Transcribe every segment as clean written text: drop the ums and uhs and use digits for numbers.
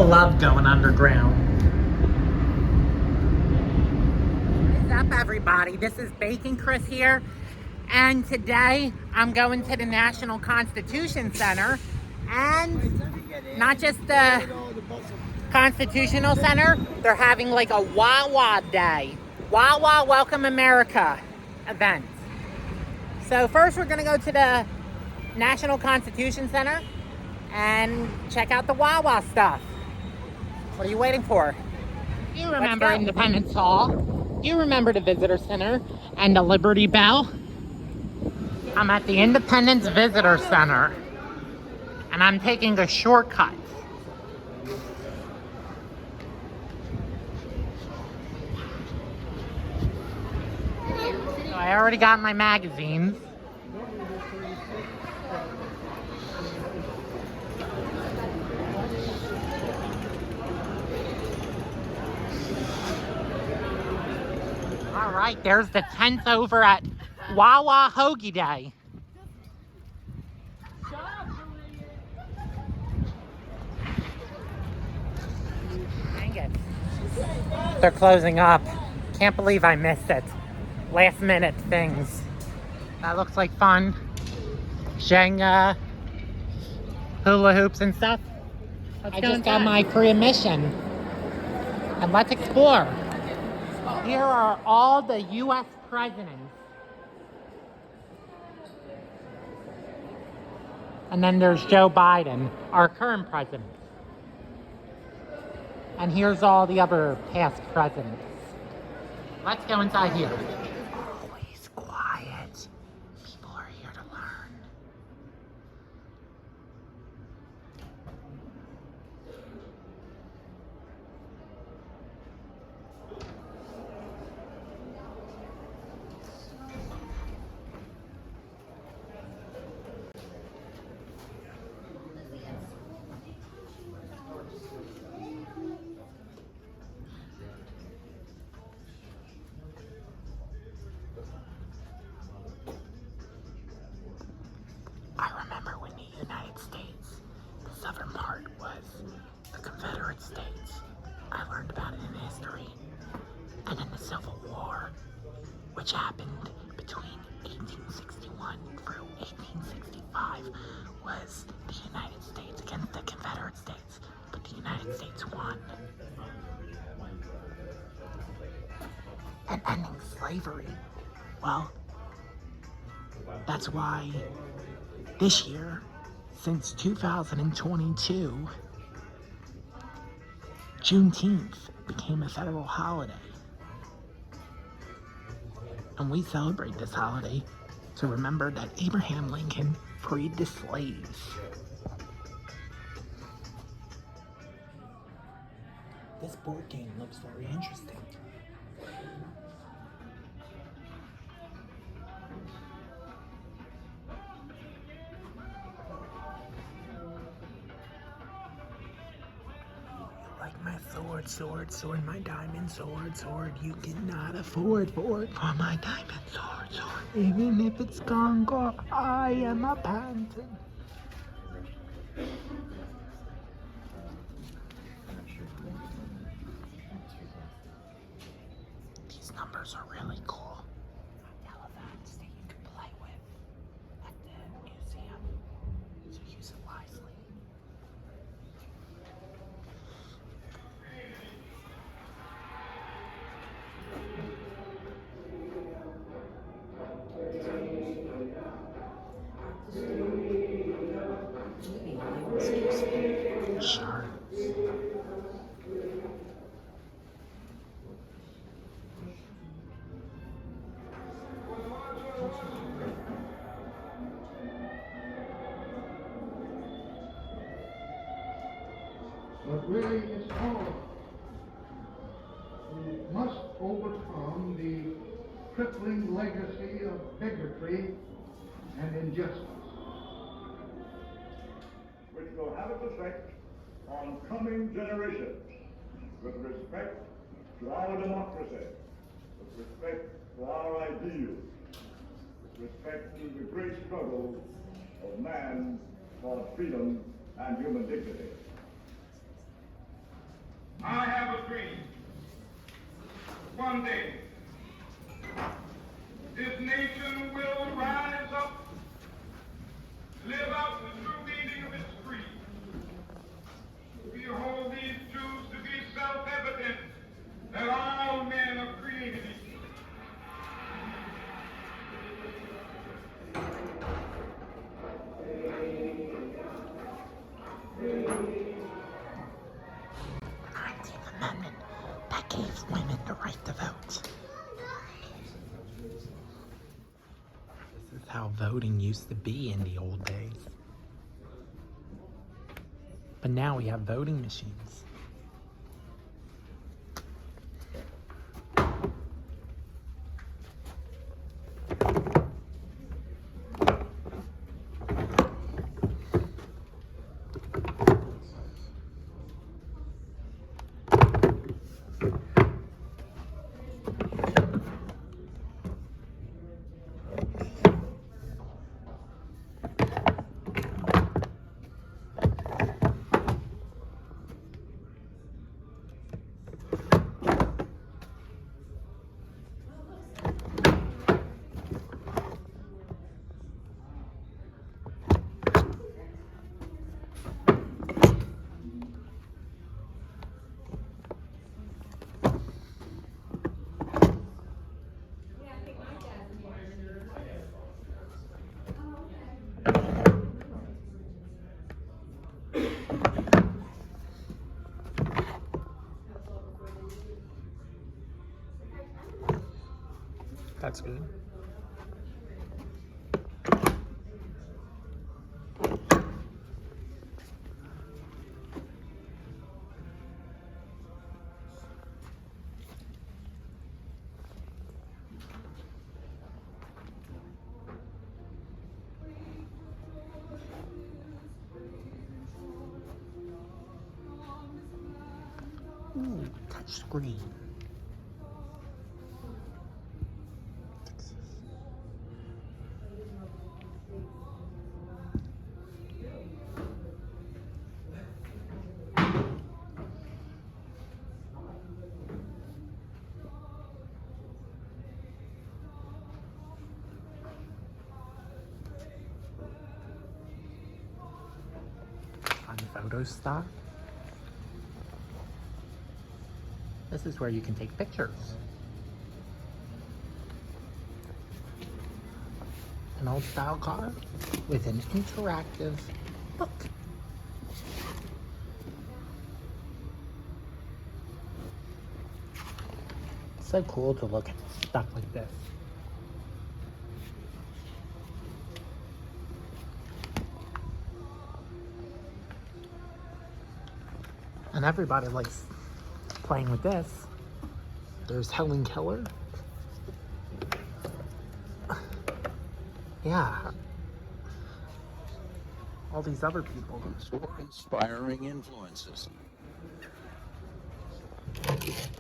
love going underground. What's up, everybody? This is Bacon Chris here, and today I'm going to the National Constitution Center, and not just the Constitutional Center, they're having like a Wawa Day. Wawa Welcome America event. So first we're gonna go to the National Constitution Center and check out the Wawa stuff. What are you waiting for? You remember Independence Hall. You remember the Visitor Center and the Liberty Bell. I'm at the Independence Visitor Center and I'm taking a shortcut. So I already got my magazines. All right, there's the tents over at Wawa Hoagie Day. Dang it. They're closing up. Can't believe I missed it. Last minute things. That looks like fun. Jenga, hula hoops and stuff. I just got my free admission. And let's explore. Here are all the U.S. presidents. And then there's Joe Biden, our current president. And here's all the other past presidents. Let's go inside here. Always quiet. People are here to learn. I remember when the United States, the southern part was the Confederate States. I learned about it in history. And then the Civil War, which happened between 1861 through 1865, was the United States against the Confederate States, but the United States won. And ending slavery, well, that's why this year, since 2022, Juneteenth became a federal holiday. And we celebrate this holiday to remember that Abraham Lincoln freed the slaves. This board game looks very interesting. Like my sword, my diamond sword. You cannot afford for my diamond sword. Even if it's gone, I am a panther. These numbers are really cool. Elephants that you can play with at the museum, so use it wisely. Sure. But really it's hard. We must overcome the crippling legacy of bigotry and injustice, which will have its effect on coming generations with respect to our democracy, with respect to our ideals, with respect to the great struggle of man for freedom and human dignity. I have a dream. One day, this nation will rise up, live out the true meaning of its creed. We hold these truths to be self-evident, that all men are created equal. The 19th Amendment that gave women the right to vote. This is how voting used to be in the old days. But now we have voting machines. That's good. Ooh, touch screen. On photo stock. This is where you can take pictures. An old style car with an interactive book. It's so cool to look at stuff like this. And everybody likes playing with this. There's Helen Keller. Yeah. All these other people. Inspiring influences.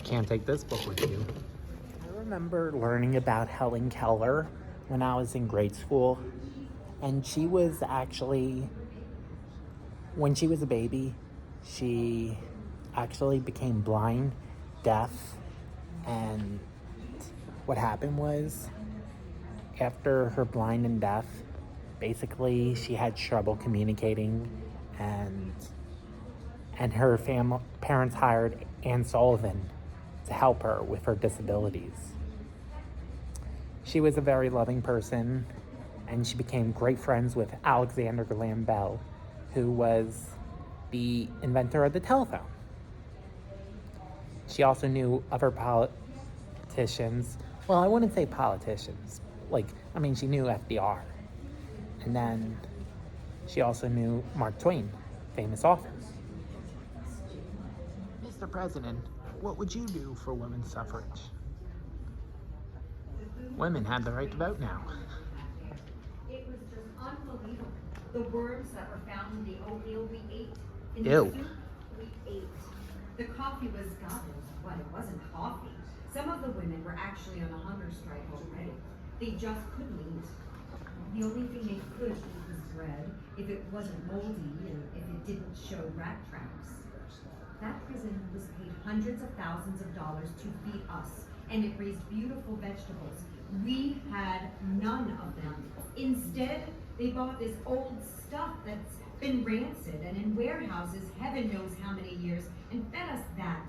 Can't take this book with you. I remember learning about Helen Keller when I was in grade school. And she was actually, when she was a baby, she actually became blind, deaf, and what happened was, after her blind and deaf, basically she had trouble communicating, and her parents hired Anne Sullivan to help her with her disabilities. She was a very loving person, and she became great friends with Alexander Graham Bell, who was the inventor of the telephone. She also knew other politicians. Well, I wouldn't say politicians. She knew FDR. And then she also knew Mark Twain, famous author. Mr. President, what would you do for women's suffrage? Women have the right to vote now. It was just unbelievable. The worms that were found in the oatmeal we ate, in the Ew. soup we ate. The coffee was it wasn't coffee. Some of the women were actually on a hunger strike already. They just couldn't eat. The only thing they could eat was bread, if it wasn't moldy and if it didn't show rat tracks. That prison was paid hundreds of thousands of dollars to feed us, and it raised beautiful vegetables. We had none of them. Instead, they bought this old stuff that's been rancid and in warehouses heaven knows how many years, and fed us that.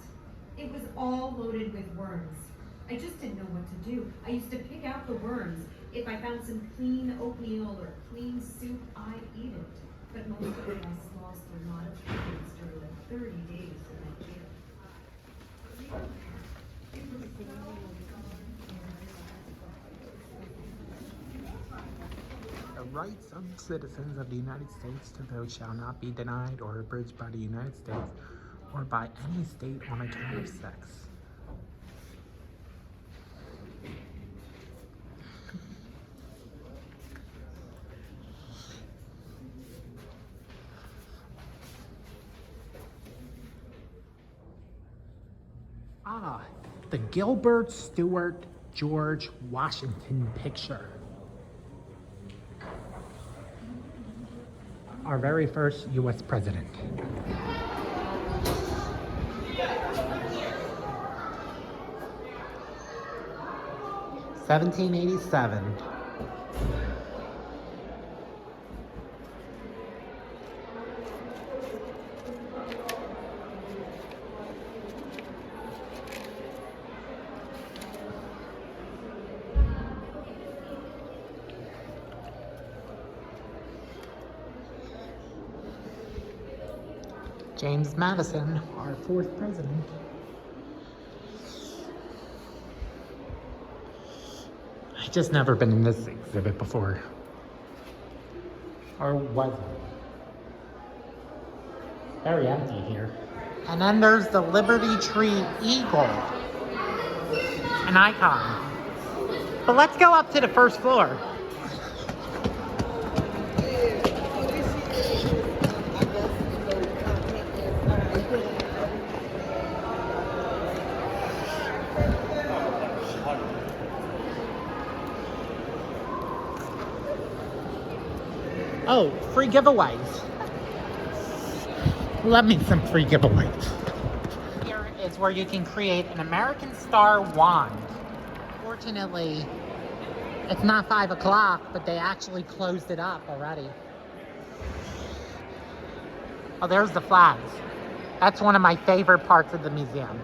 It was all loaded with worms. I just didn't know what to do. I used to pick out the worms. If I found some clean oatmeal or clean soup, I'd eat it. But most of it I lost a lot of things during the 30 days in that jail. The rights of citizens of the United States to vote shall not be denied or abridged by the United States or by any state on account of sex. The Gilbert Stuart George Washington picture. Our very first U.S. president. (1787). James Madison, our fourth president. I just never been in this exhibit before. Or was it? Very empty here. And then there's the Liberty Tree Eagle, an icon. But let's go up to the first floor. Oh, free giveaways. Love me some free giveaways. Here is where you can create an American Star wand. Fortunately, it's not 5 o'clock, but they actually closed it up already. Oh, there's the flags. That's one of my favorite parts of the museum.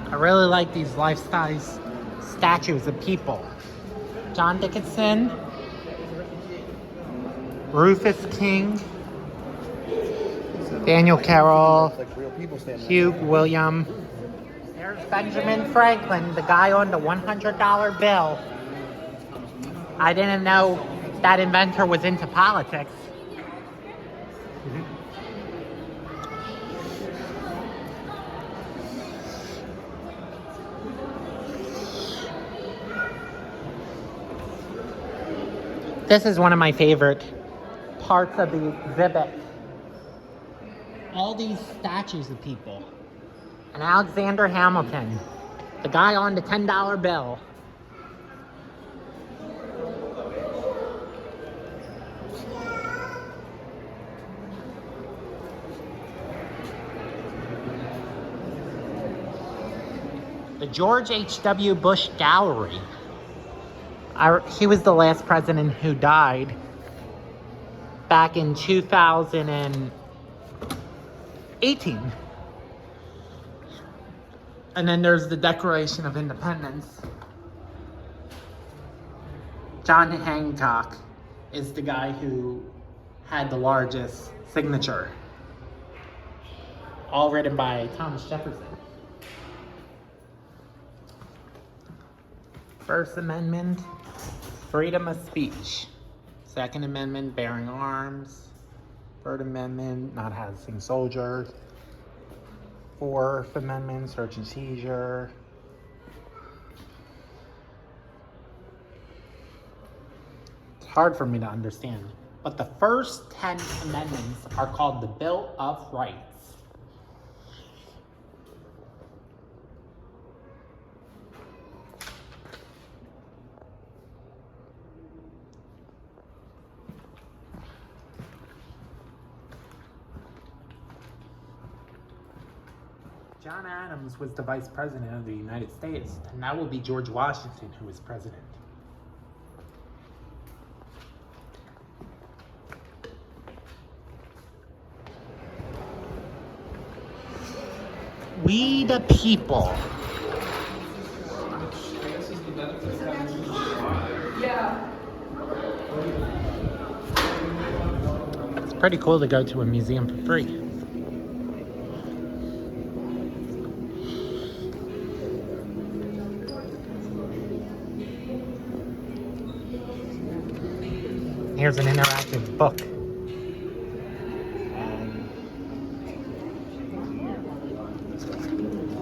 I really like these life-size statues of people. John Dickinson, Rufus King, Daniel Carroll, Hugh William. There's Benjamin Franklin, the guy on the $100 bill. I didn't know that inventor was into politics. This is one of my favorite parts of the exhibit. All these statues of people. And Alexander Hamilton, the guy on the $10 bill. The George H.W. Bush Gallery. He was the last president who died back in 2018. And then there's the Declaration of Independence. John Hancock is the guy who had the largest signature. All written by Thomas Jefferson. First Amendment, freedom of speech. Second Amendment, bearing arms. Third Amendment, not housing soldiers. Fourth Amendment, search and seizure. It's hard for me to understand. But the first 10 amendments are called the Bill of Rights. John Adams was the vice president of the United States, and that will be George Washington who is president. We the people. It's pretty cool to go to a museum for free. Here's an interactive book.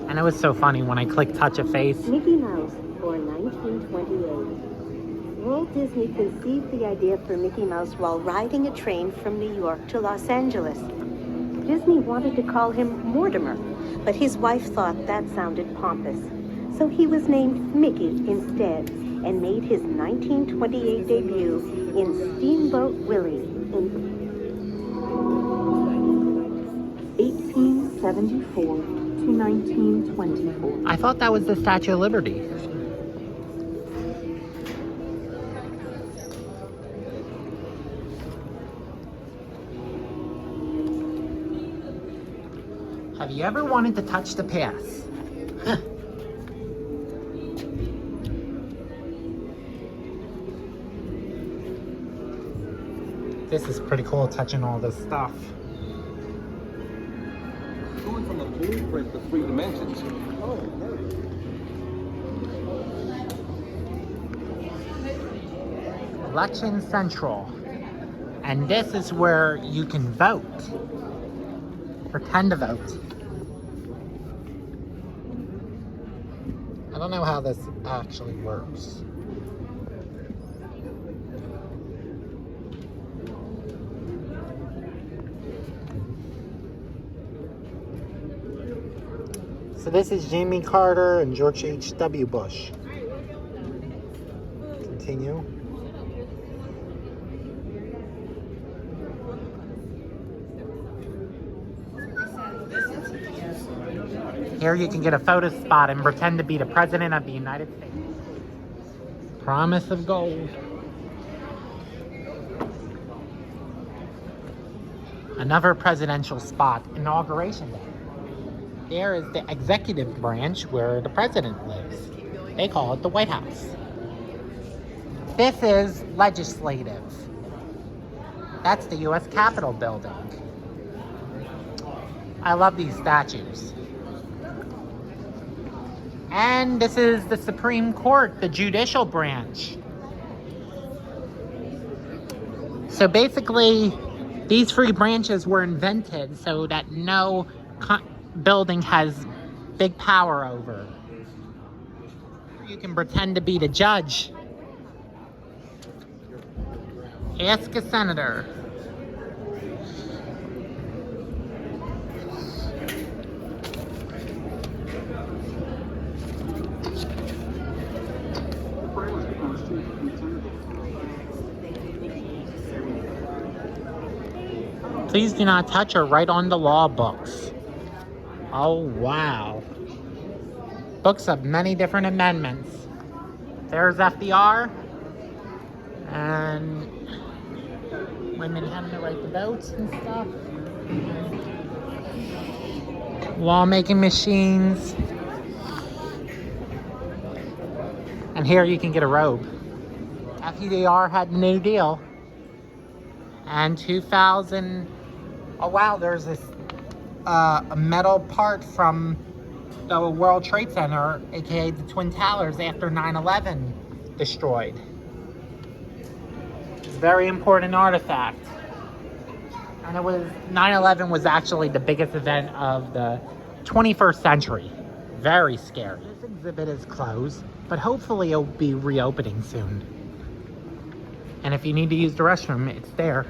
And it was so funny when I clicked touch a face. Mickey Mouse, born 1928. Walt Disney conceived the idea for Mickey Mouse while riding a train from New York to Los Angeles. Disney wanted to call him Mortimer, but his wife thought that sounded pompous. So he was named Mickey instead and made his 1928 debut in Steamboat Willie in 1874 to 1924. I thought that was the Statue of Liberty. Have you ever wanted to touch the past? This is pretty cool, touching all this stuff. Going from a blueprint to 3 dimensions. Election Central. And this is where you can vote. Pretend to vote. I don't know how this actually works. So this is Jimmy Carter and George H.W. Bush. Continue. Here you can get a photo spot and pretend to be the President of the United States. Promise of gold. Another presidential spot, Inauguration Day. There is the executive branch where the president lives. They call it the White House. This is legislative. That's the U.S. Capitol building. I love these statues. And this is the Supreme Court, the judicial branch. So basically, these 3 branches were invented so that no building has big power over. You can pretend to be the judge. Ask a senator. Please do not touch or write on the law books. Oh, wow. Books of many different amendments. There's FDR. And women having the right to vote and stuff. Lawmaking machines. And here you can get a robe. FDR had the New Deal. And 2000... Oh, wow, there's this a metal part from the World Trade Center, aka the Twin Towers, after 9/11 destroyed. It's a very important artifact. And 9/11 was actually the biggest event of the 21st century. Very scary. This exhibit is closed, but hopefully it'll be reopening soon. And if you need to use the restroom, it's there.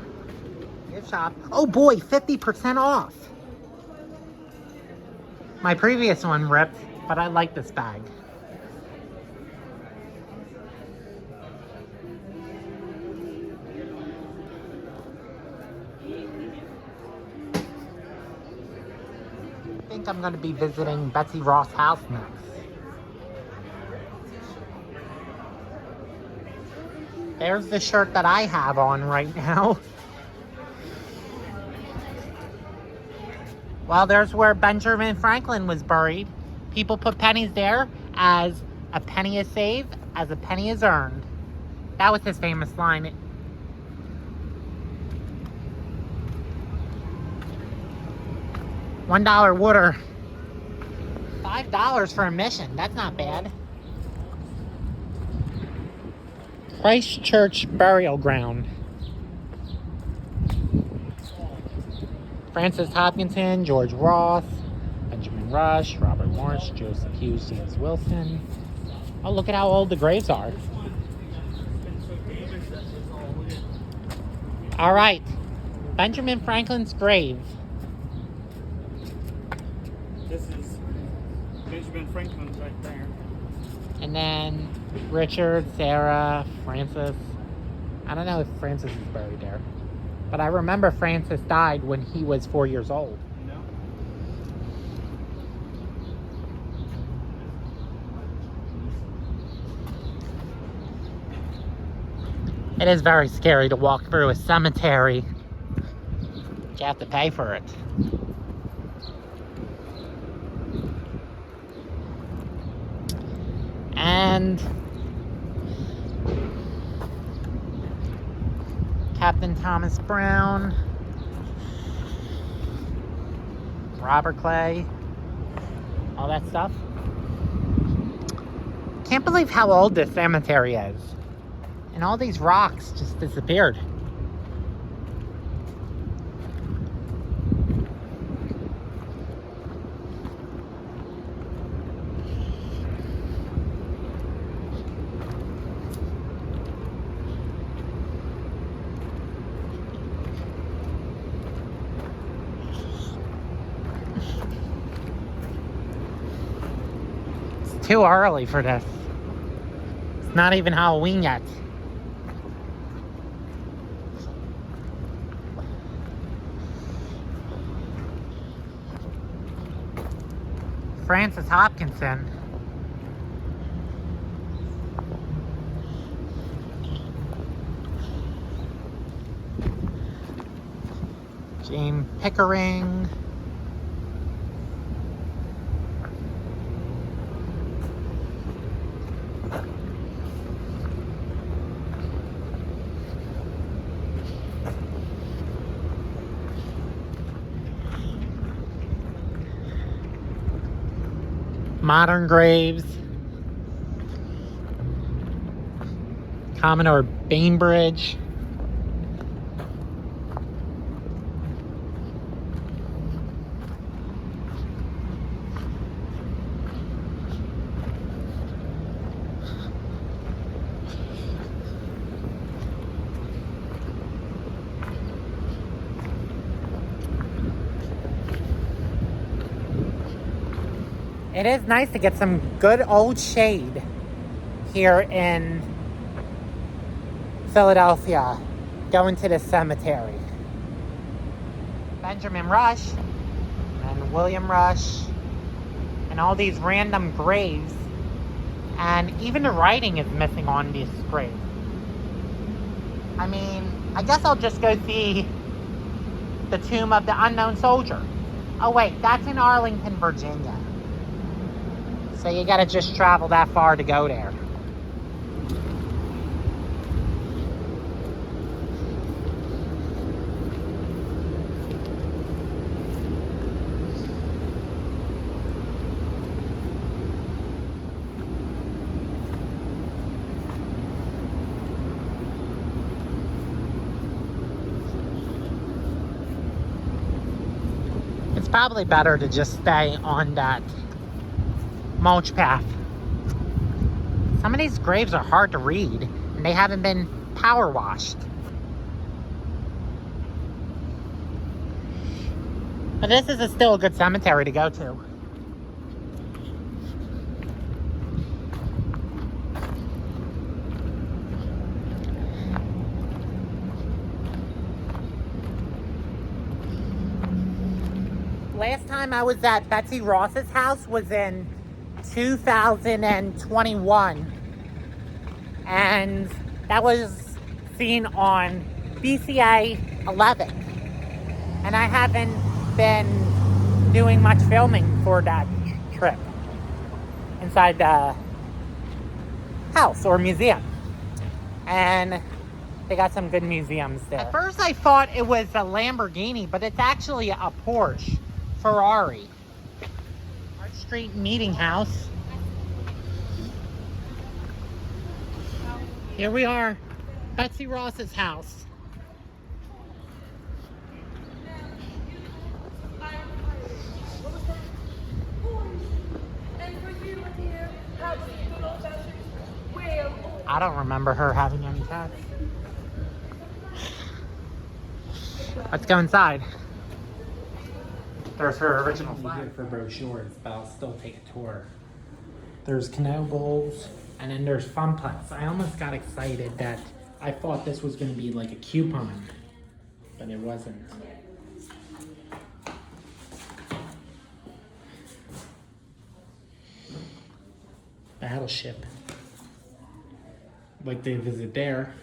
Gift shop. Oh boy, 50% off. My previous one ripped, but I like this bag. think I'm going to be visiting Betsy Ross House next. There's the shirt that I have on right now. Well, there's where Benjamin Franklin was buried. People put pennies there as a penny is saved, as a penny is earned. That was his famous line. $1 water. $5 for admission. That's not bad. Christ Church Burial Ground. Francis Hopkinson, George Roth, Benjamin Rush, Robert Morris, Joseph Hughes, James Wilson. Oh, look at how old the graves are. All right, Benjamin Franklin's grave. This is Benjamin Franklin's right there. And then Richard, Sarah, Francis. I don't know if Francis is buried there. But I remember Francis died when he was 4 years old. No. It is very scary to walk through a cemetery. You have to pay for it. And Captain Thomas Brown, Robert Clay, all that stuff. Can't believe how old this cemetery is. And all these rocks just disappeared. Too early for this. It's not even Halloween yet. Francis Hopkinson. James Pickering. Modern graves. Commodore Bainbridge. It is nice to get some good old shade here in Philadelphia, going to the cemetery. Benjamin Rush and William Rush and all these random graves, and even the writing is missing on this grave. I mean, I guess I'll just go see the Tomb of the Unknown Soldier. Oh wait, that's in Arlington, Virginia. So you gotta just travel that far to go there. It's probably better to just stay on that mulch path. Some of these graves are hard to read, and they haven't been power washed. But this is still a good cemetery to go to. last time I was at Betsy Ross's house was in 2021. And that was seen on BCA 11. And I haven't been doing much filming for that trip inside the house or museum. And they got some good museums there. At first I thought it was a Lamborghini, but it's actually a Porsche Ferrari. Arch Street Meeting House. Here we are, Betsy Ross's house. I don't remember her having any cats. Let's go inside. There's her original flag for brochures, but I'll still take a tour. There's Knobles, and then there's Fun Putts. I almost got excited that I thought this was going to be like a coupon, but it wasn't. Battleship. Like they visit there.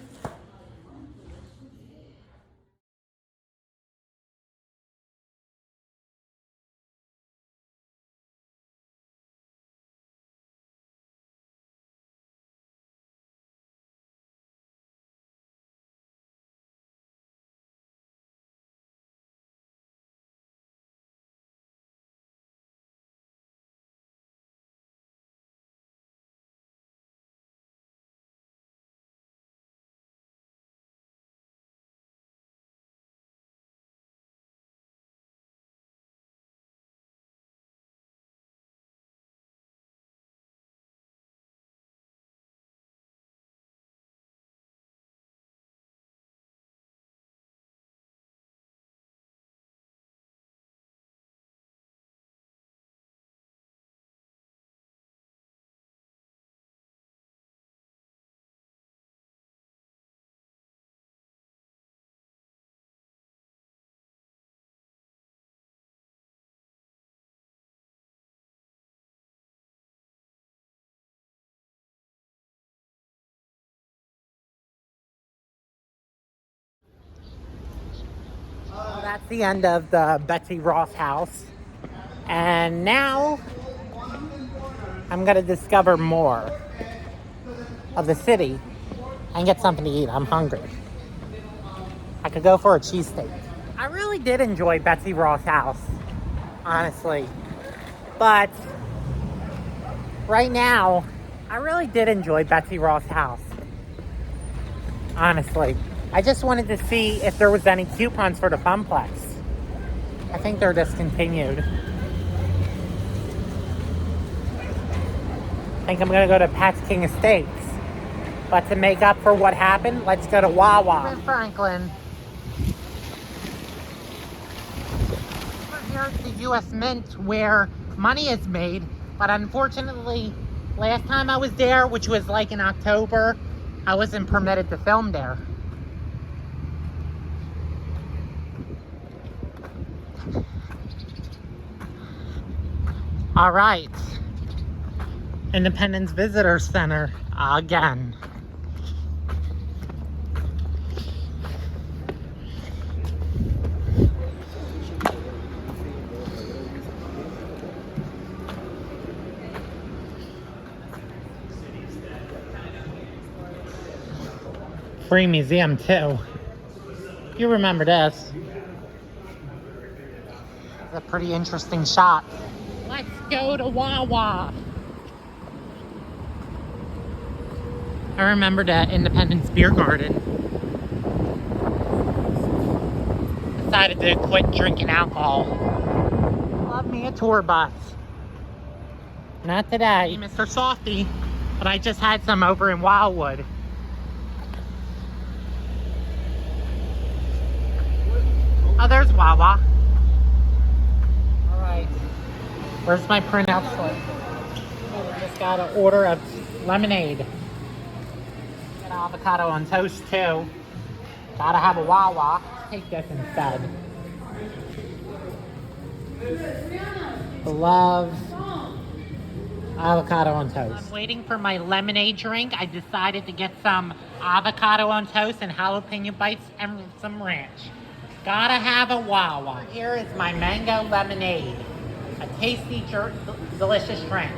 Well, that's the end of the Betsy Ross house. And now I'm gonna discover more of the city and get something to eat. I'm hungry. I could go for a cheesesteak. I really did enjoy Betsy Ross house, honestly. But right now, I really did enjoy Betsy Ross house. Honestly. I just wanted to see if there was any coupons for the Funplex. I think they're discontinued. I think I'm gonna go to Pat's King Estates. But to make up for what happened, let's go to Wawa. In Franklin. Here at the U.S. Mint where money is made, but unfortunately, last time I was there, which was like in October, I wasn't permitted to film there. All right, Independence Visitor Center again. Free museum too. You remember this. It's a pretty interesting shot. Let's go to Wawa. I remember the Independence Beer Garden. Decided to quit drinking alcohol. Love me a tour bus. Not today, Mr. Softy, but I just had some over in Wildwood. Oh, there's Wawa. All right. Where's my printout slip? Oh, just got an order of lemonade. Got avocado on toast too. Gotta have a Wawa. Take this instead. Love avocado on toast. I'm waiting for my lemonade drink. I decided to get some avocado on toast and jalapeno bites and some ranch. Gotta have a Wawa. Here is my mango lemonade. A tasty, delicious drink.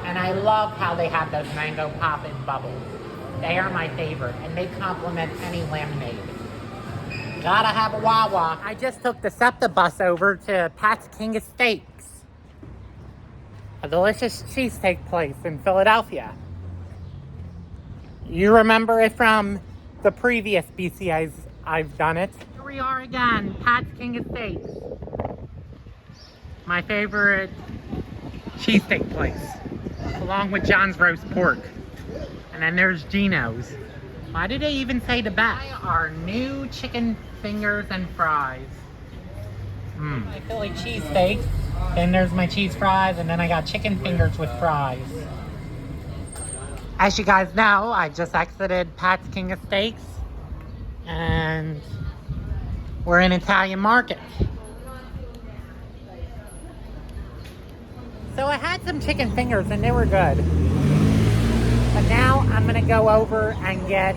And I love how they have those mango pop-in bubbles. They are my favorite, and they complement any lemonade. Gotta have a Wawa. I just took the SEPTA bus over to Pat's King of Steaks, a delicious cheesesteak place in Philadelphia. You remember it from the previous BCAs I've done it. Here we are again, Pat's King of Steaks. My favorite cheesesteak place, along with John's Roast Pork. And then there's Gino's. Why did they even say the best? Our new chicken fingers and fries. My Philly cheesesteak. Then there's my cheese fries, and then I got chicken fingers with fries. As you guys know, I just exited Pat's King of Steaks, and we're in Italian Market. So I had some chicken fingers, and they were good. But now I'm gonna go over and get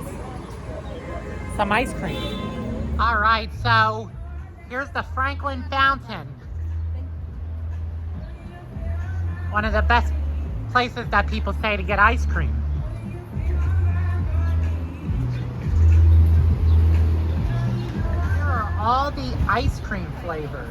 some ice cream. All right, so here's the Franklin Fountain. One of the best places that people say to get ice cream. Here are all the ice cream flavors.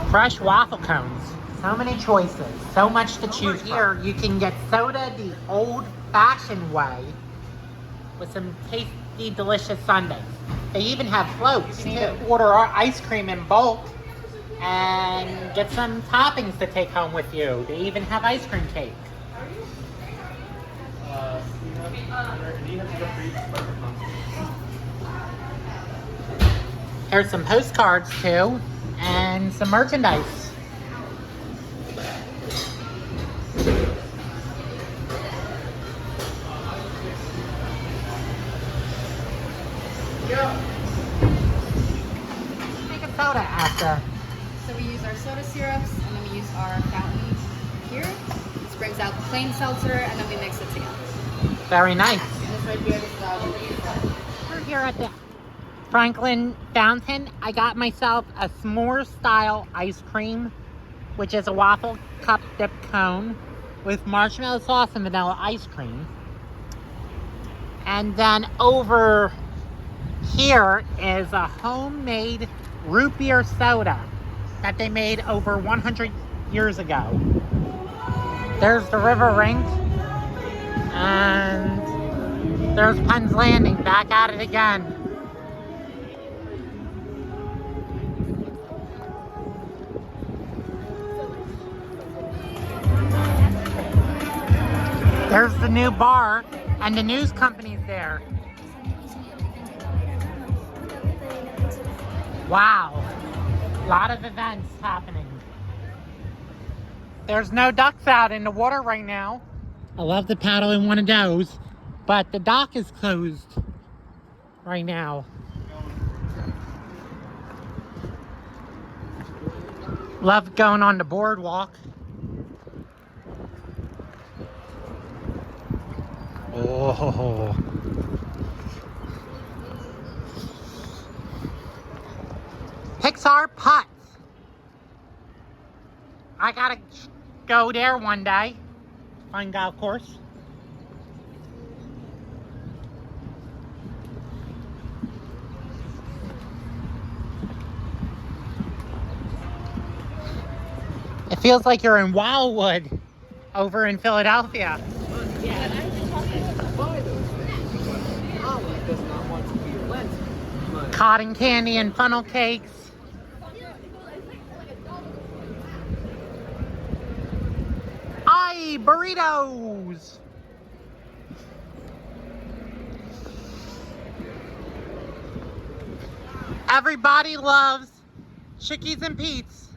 Fresh waffle cones. So many choices. So much to choose from. Here you can get soda the old-fashioned way with some tasty, delicious sundaes. They even have floats. You can order our ice cream in bulk and get some toppings to take home with you. They even have ice cream cake. There's some postcards too, and some merchandise. Make a soda after. So we use our soda syrups, and then we use our fountain here. This brings out the plain seltzer, and then we mix it together. Very nice. And this right here, this is our We're here at the Franklin Fountain. I got myself a s'more style ice cream, which is a waffle cup dip cone with marshmallow sauce and vanilla ice cream. And then over here is a homemade root beer soda that they made over 100 years ago. There's the river rink, and there's Penn's Landing, back at it again. There's the new bar, and the news company's there. Wow, a lot of events happening. There's no ducks out in the water right now. I love to paddle in one of those, but the dock is closed right now. Love going on the boardwalk. Oh. Pixar Putts. I gotta go there one day. Fun golf course. It feels like you're in Wildwood over in Philadelphia. Cotton candy and funnel cakes. Ay, burritos. Everybody loves Chickies and Pete's.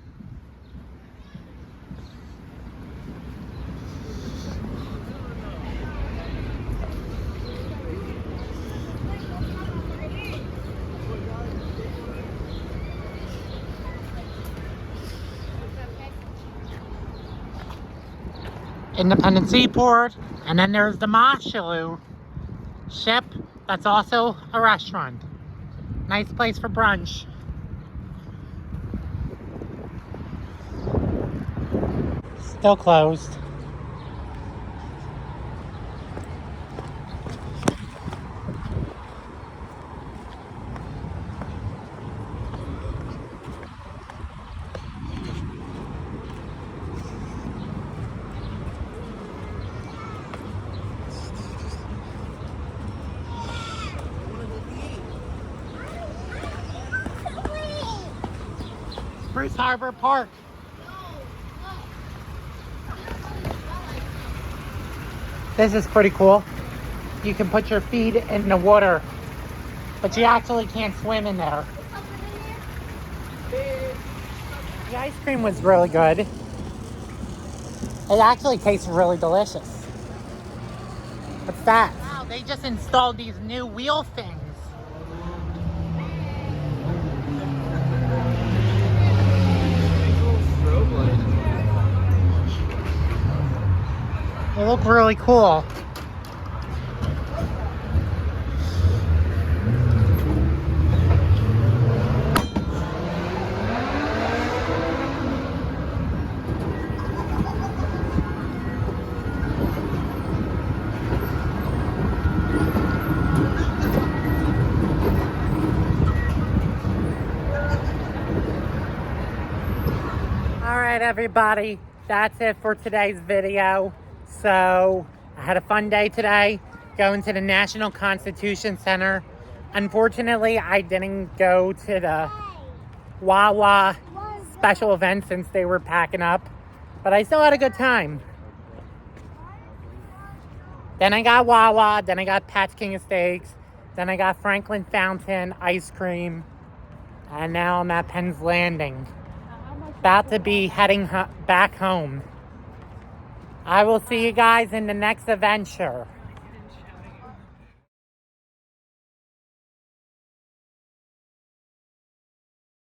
Independent Seaport. And then there's the Mashalu ship. That's also a restaurant. Nice place for brunch. Still closed. Spruce Harbor Park. This is pretty cool. You can put your feet in the water, but you actually can't swim in there. The ice cream was really good. It actually tastes really delicious. What's that? Wow, they just installed these new wheel things. They look really cool. All right, everybody, that's it for today's video. So I had a fun day today going to the National Constitution Center. Unfortunately, I didn't go to the Wawa special event since they were packing up, but I still had a good time. Then I got Wawa, then I got Pat's King of Steaks, then I got Franklin Fountain ice cream, and now I'm at Penn's Landing. About to be heading back home. I will see you guys in the next adventure.